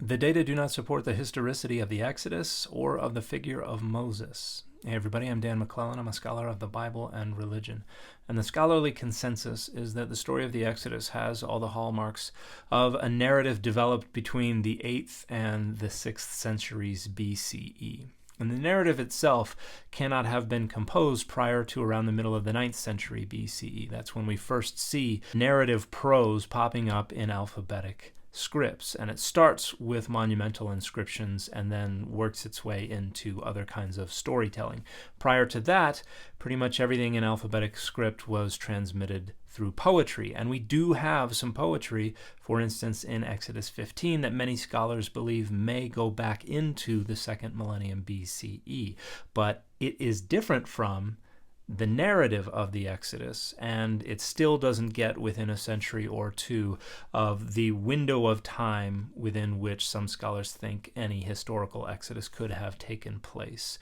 The data do not support the historicity of the Exodus or of the figure of Moses. Hey everybody, I'm Dan McClellan. I'm a scholar of the Bible and religion. And the scholarly consensus is that the story of the Exodus has all the hallmarks of a narrative developed between the 8th and the 6th centuries BCE. And the narrative itself cannot have been composed prior to around the middle of the 9th century BCE. That's when we first see narrative prose popping up in alphabetic scripts, and it starts with monumental inscriptions and then works its way into other kinds of storytelling. Prior to that, pretty much everything in alphabetic script was transmitted through poetry, and we do have some poetry, for instance in Exodus 15, that many scholars believe may go back into the 2nd millennium BCE, but it is different from the narrative of the Exodus, and it still doesn't get within a century or two of the window of time within which some scholars think any historical Exodus could have taken place.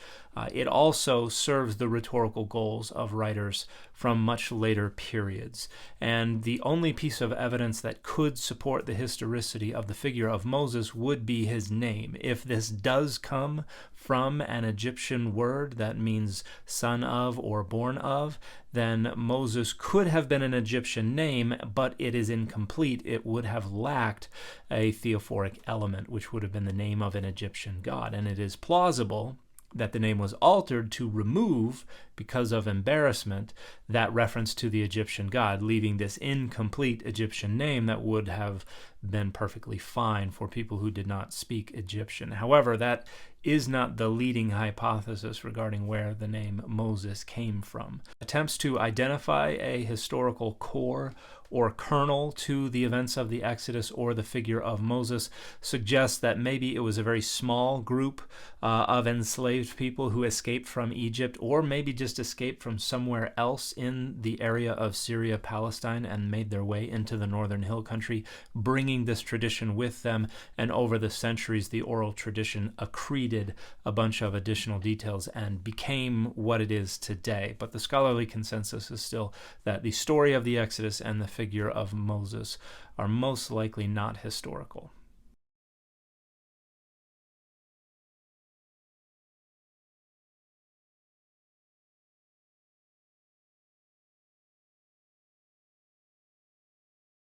It also serves the rhetorical goals of writers from much later periods, and the only piece of evidence that could support the historicity of the figure of Moses would be his name. If this does come from an Egyptian word that means son of or born of, then Moses could have been an Egyptian name, but it is incomplete. It would have lacked a theophoric element, which would have been the name of an Egyptian god. And it is plausible that the name was altered to remove, because of embarrassment, that reference to the Egyptian god, leaving this incomplete Egyptian name that would have been perfectly fine for people who did not speak Egyptian. However, that is not the leading hypothesis regarding where the name Moses came from. Attempts to identify a historical core or kernel to the events of the Exodus or the figure of Moses suggest that maybe it was a very small group of enslaved people who escaped from Egypt, or maybe just escaped from somewhere else in the area of Syria, Palestine, and made their way into the northern hill country, bringing this tradition with them, and over the centuries the oral tradition accreted a bunch of additional details and became what it is today. But the scholarly consensus is still that the story of the Exodus and the figure of Moses are most likely not historical.